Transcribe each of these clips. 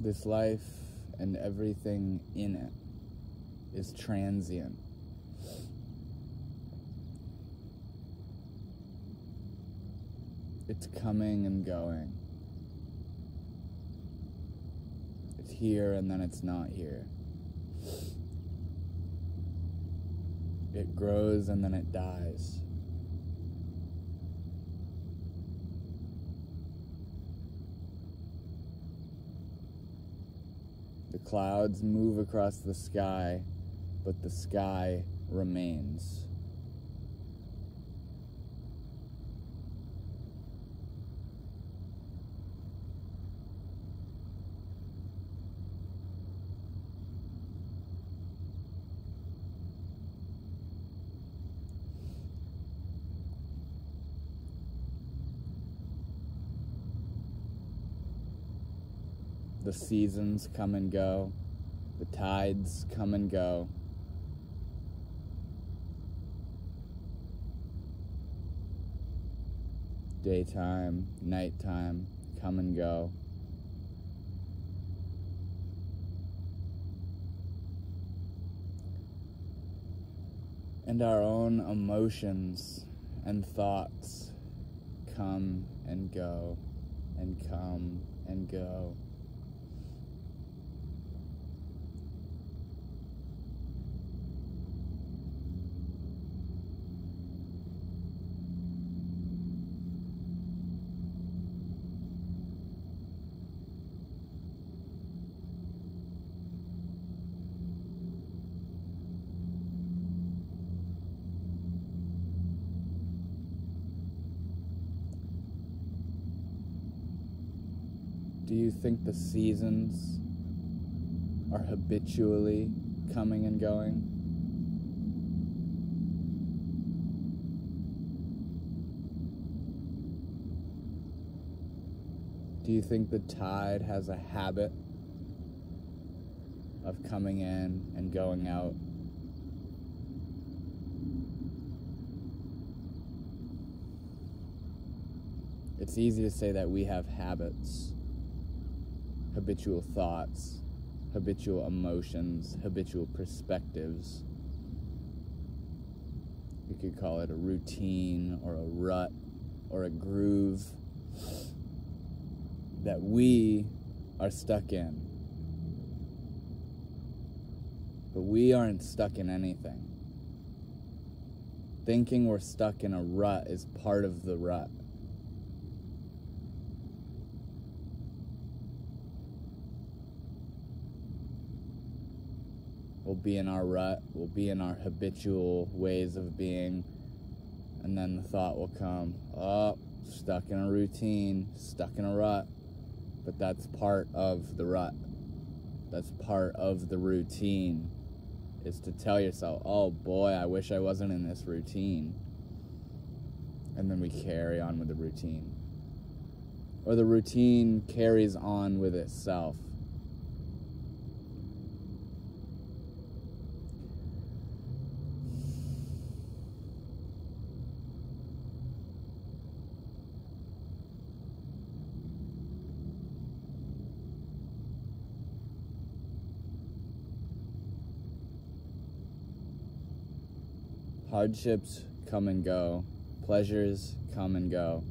This life and everything in it is transient. It's coming and going. It's here and then it's not here. It grows and then it dies. The clouds move across the sky, but the sky remains. The seasons come and go. The tides come and go. Daytime, nighttime come and go. And our own emotions and thoughts come and go and come and go. Do you think the seasons are habitually coming and going? Do you think the tide has a habit of coming in and going out? It's easy to say that we have habits. Habitual thoughts, habitual emotions, habitual perspectives. You could call it a routine or a rut or a groove that we are stuck in. But we aren't stuck in anything. Thinking we're stuck in a rut is part of the rut. We'll be in our rut, we'll be in our habitual ways of being, and then the thought will come, oh, stuck in a routine, stuck in a rut. But that's part of the rut. That's part of the routine, is to tell yourself, oh boy, I wish I wasn't in this routine. And then we carry on with the routine. Or the routine carries on with itself. Hardships come and go. Pleasures come and go.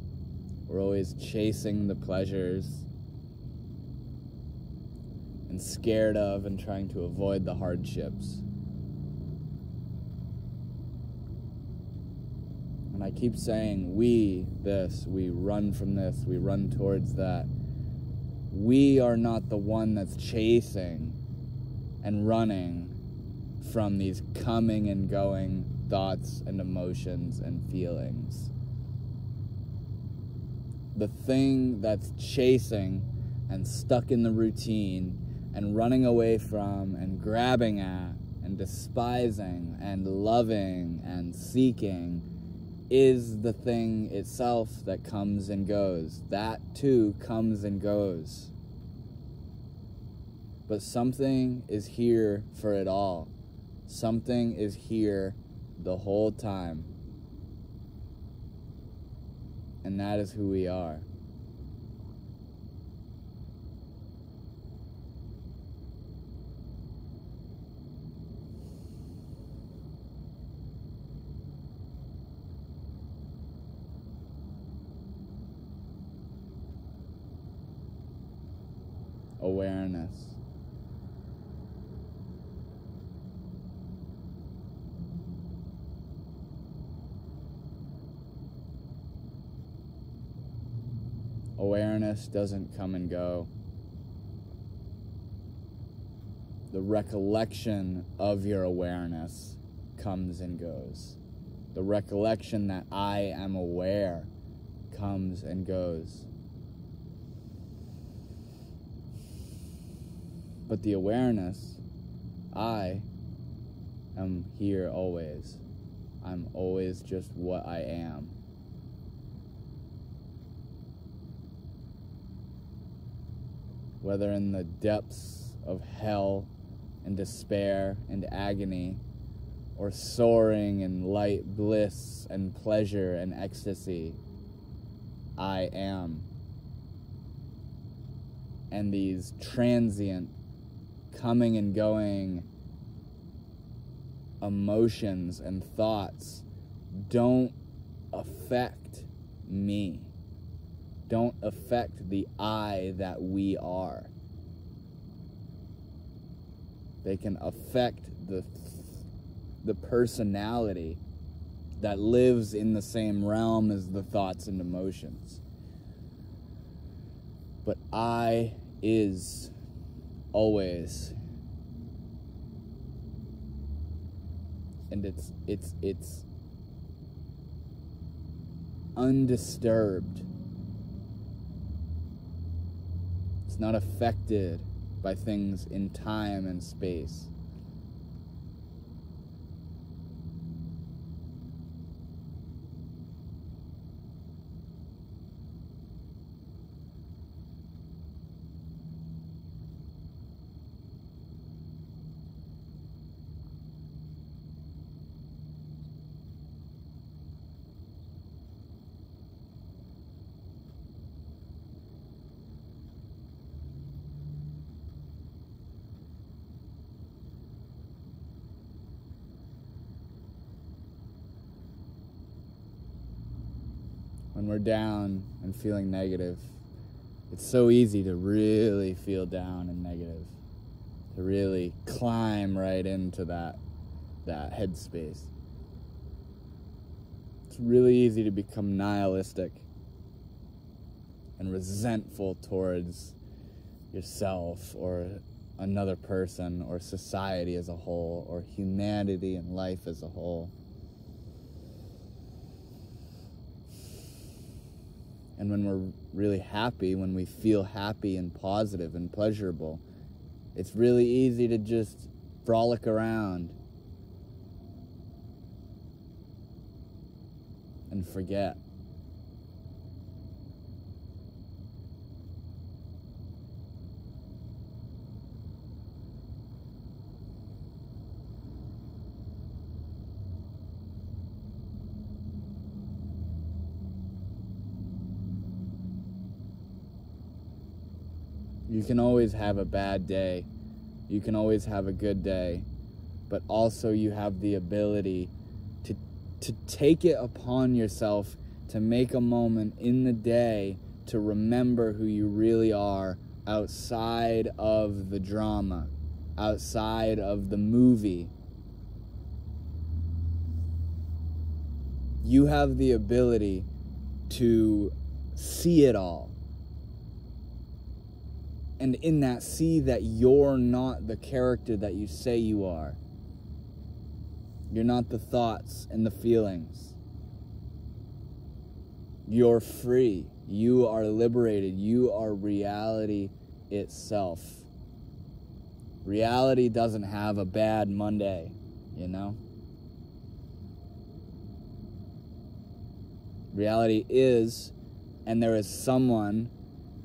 We're always chasing the pleasures and scared of and trying to avoid the hardships. And I keep saying we run from this, we run towards that. We are not the one that's chasing and running from these coming and going thoughts and emotions and feelings. The thing that's chasing and stuck in the routine and running away from and grabbing at and despising and loving and seeking is the thing itself that comes and goes. That too comes and goes. But something is here for it all. Something is here the whole time. And that is who we are. awareness. Awareness doesn't come and go. The recollection of your awareness comes and goes. The recollection that I am aware comes and goes. But the awareness, I am here always. I'm always just what I am. Whether in the depths of hell and despair and agony, or soaring in light bliss and pleasure and ecstasy, I am. And these transient, coming and going emotions and thoughts don't affect me. Don't affect the I that we are. They can affect the personality that lives in the same realm as the thoughts and emotions. But I is always. And it's undisturbed. It's not affected by things in time and space. When we're down and feeling negative, it's so easy to really feel down and negative, to really climb right into that headspace. It's really easy to become nihilistic and resentful towards yourself or another person or society as a whole or humanity and life as a whole. And when we're really happy, when we feel happy and positive and pleasurable, it's really easy to just frolic around and forget. You can always have a bad day. You can always have a good day. But also you have the ability to take it upon yourself to make a moment in the day to remember who you really are outside of the drama, outside of the movie. You have the ability to see it all. And in that, see that you're not the character that you say you are. You're not the thoughts and the feelings. You're free. You are liberated. You are reality itself. Reality doesn't have a bad Monday, you know? Reality is, and there is someone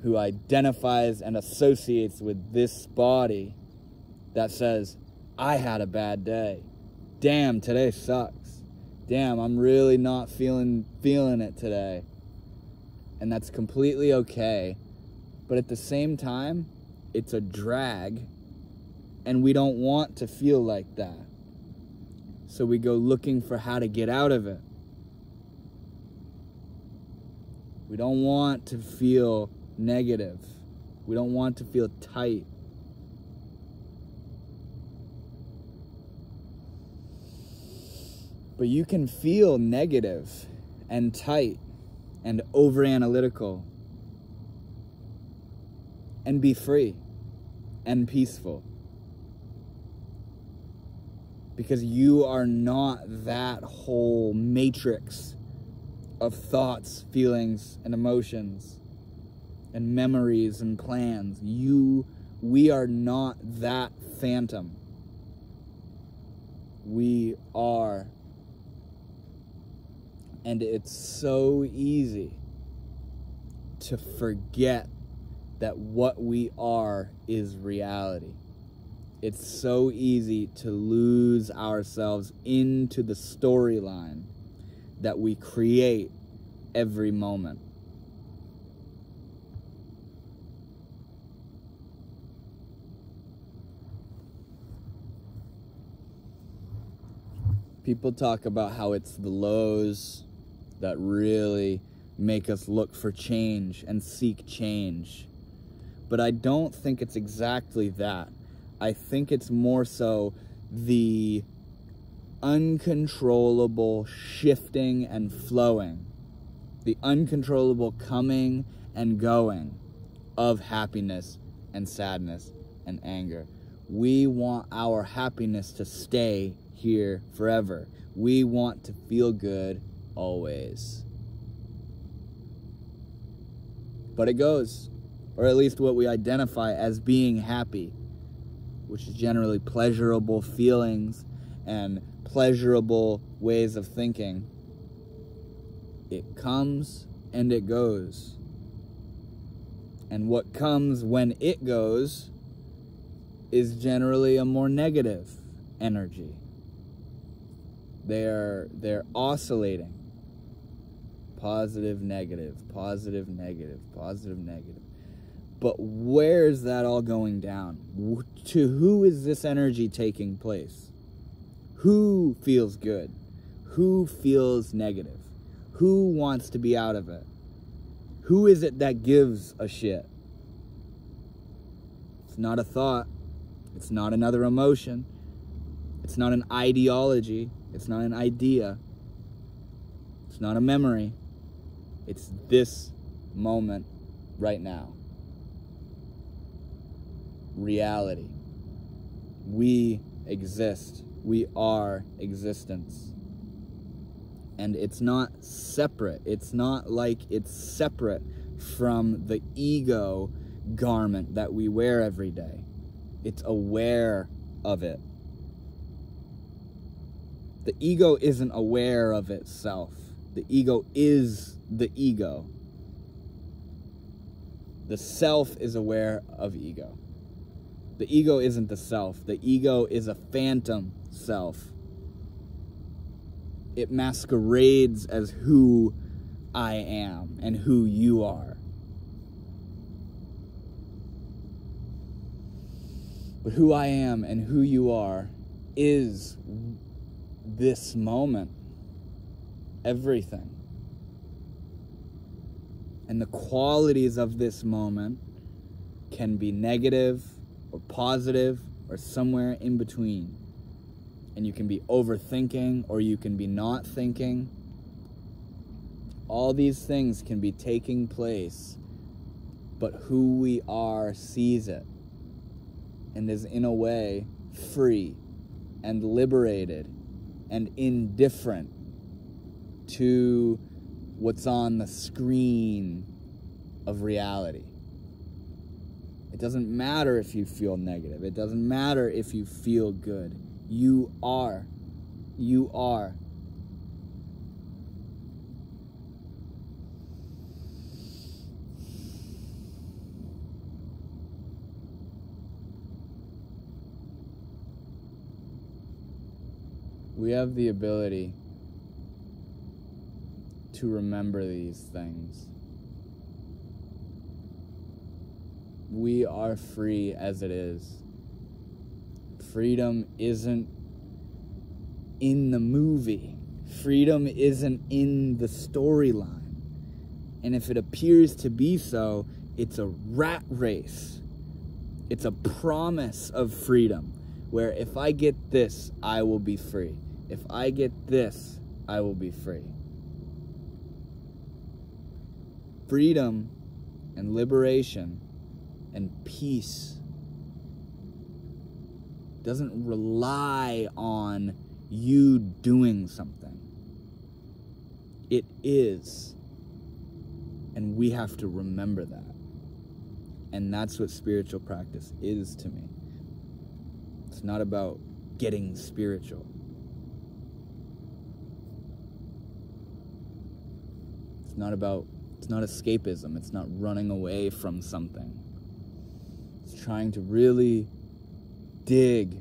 who identifies and associates with this body that says, I had a bad day. Damn, today sucks. Damn, I'm really not feeling it today. And that's completely okay. But at the same time, it's a drag, and we don't want to feel like that. So we go looking for how to get out of it. We don't want to feel negative. We don't want to feel tight. But you can feel negative and tight and over-analytical and be free and peaceful. Because you are not that whole matrix of thoughts, feelings, and emotions, and memories and plans. We are not that phantom. We are. And it's so easy to forget that what we are is reality. It's so easy to lose ourselves into the storyline that we create every moment. People talk about how it's the lows that really make us look for change and seek change. But I don't think it's exactly that. I think it's more so the uncontrollable shifting and flowing, the uncontrollable coming and going of happiness and sadness and anger. We want our happiness to stay here forever. We want to feel good always. But it goes, or at least what we identify as being happy, which is generally pleasurable feelings and pleasurable ways of thinking. It comes and it goes. And what comes when it goes is generally a more negative energy. They're oscillating. Positive, negative, positive, negative, positive, negative. But where is that all going down? To who is this energy taking place? Who feels good? Who feels negative? Who wants to be out of it? Who is it that gives a shit? It's not a thought. It's not another emotion. It's not an ideology. It's not an idea. It's not a memory. It's this moment right now. Reality. We exist. We are existence. And it's not separate. It's not like it's separate from the ego garment that we wear every day. It's aware of it. The ego isn't aware of itself. The ego is the ego. The self is aware of ego. The ego isn't the self. The ego is a phantom self. It masquerades as who I am and who you are. But who I am and who you are is this moment. Everything. And the qualities of this moment can be negative or positive or somewhere in between. And you can be overthinking or you can be not thinking. All these things can be taking place, but who we are sees it and is in a way free and liberated and indifferent to what's on the screen of reality. It doesn't matter if you feel negative. It doesn't matter if you feel good. You are. You are. We have the ability to remember these things. We are free as it is. Freedom isn't in the movie. Freedom isn't in the storyline. And if it appears to be so, It's a rat race. It's a promise of freedom, where if I get this, I will be free. If I get this, I will be free. Freedom and liberation and peace doesn't rely on you doing something. It is. And we have to remember that. And that's what spiritual practice is to me. It's not about getting spiritual. It's not escapism. It's not running away from something. It's trying to really dig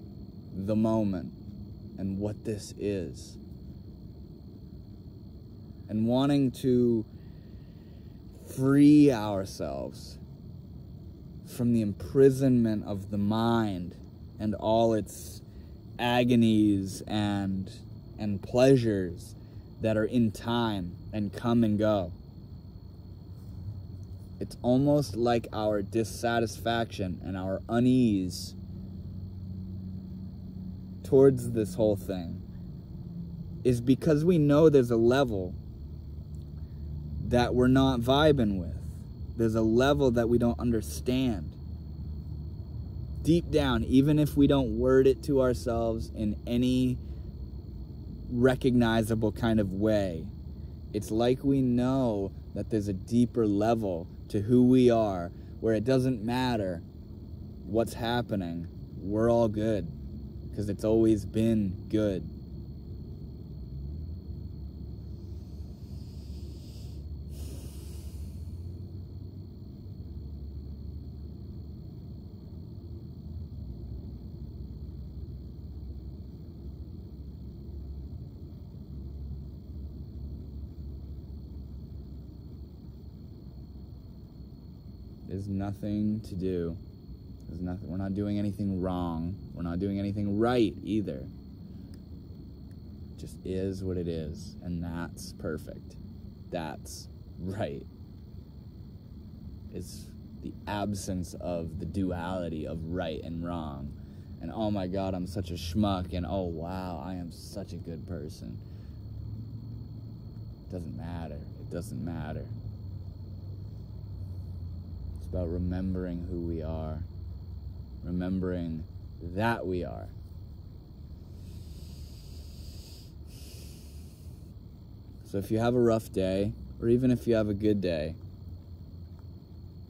the moment and what this is. And wanting to free ourselves from the imprisonment of the mind and all its agonies and pleasures that are in time and come and go. It's almost like our dissatisfaction and our unease towards this whole thing is because we know there's a level that we're not vibing with. There's a level that we don't understand. Deep down, even if we don't word it to ourselves in any recognizable kind of way, it's like we know that there's a deeper level to who we are, where it doesn't matter what's happening, we're all good, because it's always been good. There's nothing to do. There's nothing. We're not doing anything wrong. We're not doing anything right either. It just is what it is, and that's perfect. That's right. It's the absence of the duality of right and wrong. And oh my God, I'm such a schmuck, and oh wow, I am such a good person. It doesn't matter. It doesn't matter. It's about remembering who we are, remembering that we are. So if you have a rough day, or even if you have a good day,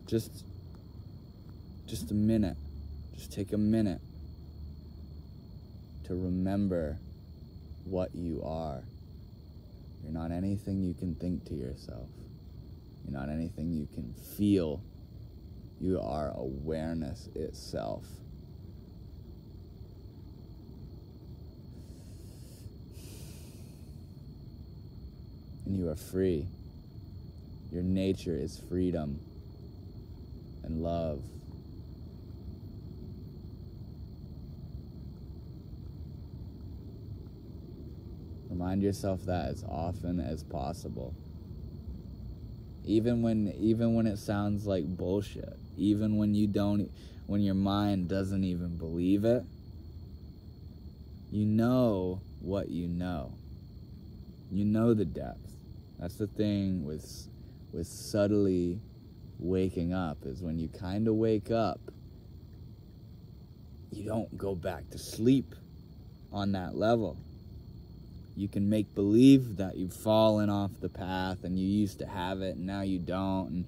just a minute, just take a minute to remember what you are. You're not anything you can think to yourself. You're not anything you can feel. You are awareness itself. And you are free. Your nature is freedom and love. Remind yourself that as often as possible. Even when it sounds like bullshit, even when your mind doesn't even believe it, you know what you know. You know the depth. That's the thing with subtly waking up, is when you kind of wake up, you don't go back to sleep on that level. You can make believe that you've fallen off the path and you used to have it and now you don't, and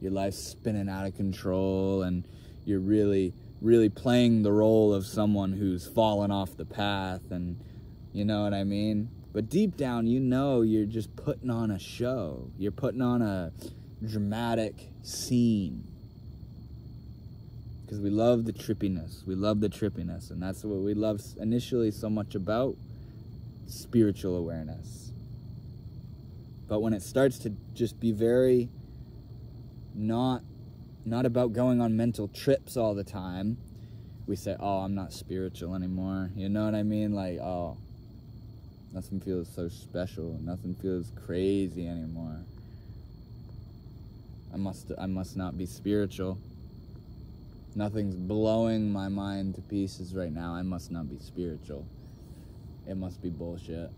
your life's spinning out of control, and you're really, really playing the role of someone who's fallen off the path, and you know what I mean? But deep down, you know you're just putting on a show. You're putting on a dramatic scene. Because we love the trippiness. We love the trippiness, and that's what we love initially so much about spiritual awareness. But when it starts to just be very not about going on mental trips all the time, we say, oh, I'm not spiritual anymore. You know what I mean? Like, oh, nothing feels so special. Nothing feels crazy anymore. I must not be spiritual. Nothing's blowing my mind to pieces right now. I must not be spiritual. It must be bullshit.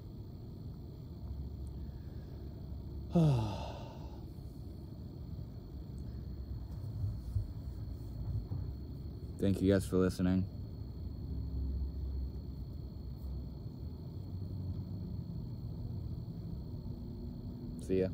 Thank you guys for listening. See ya.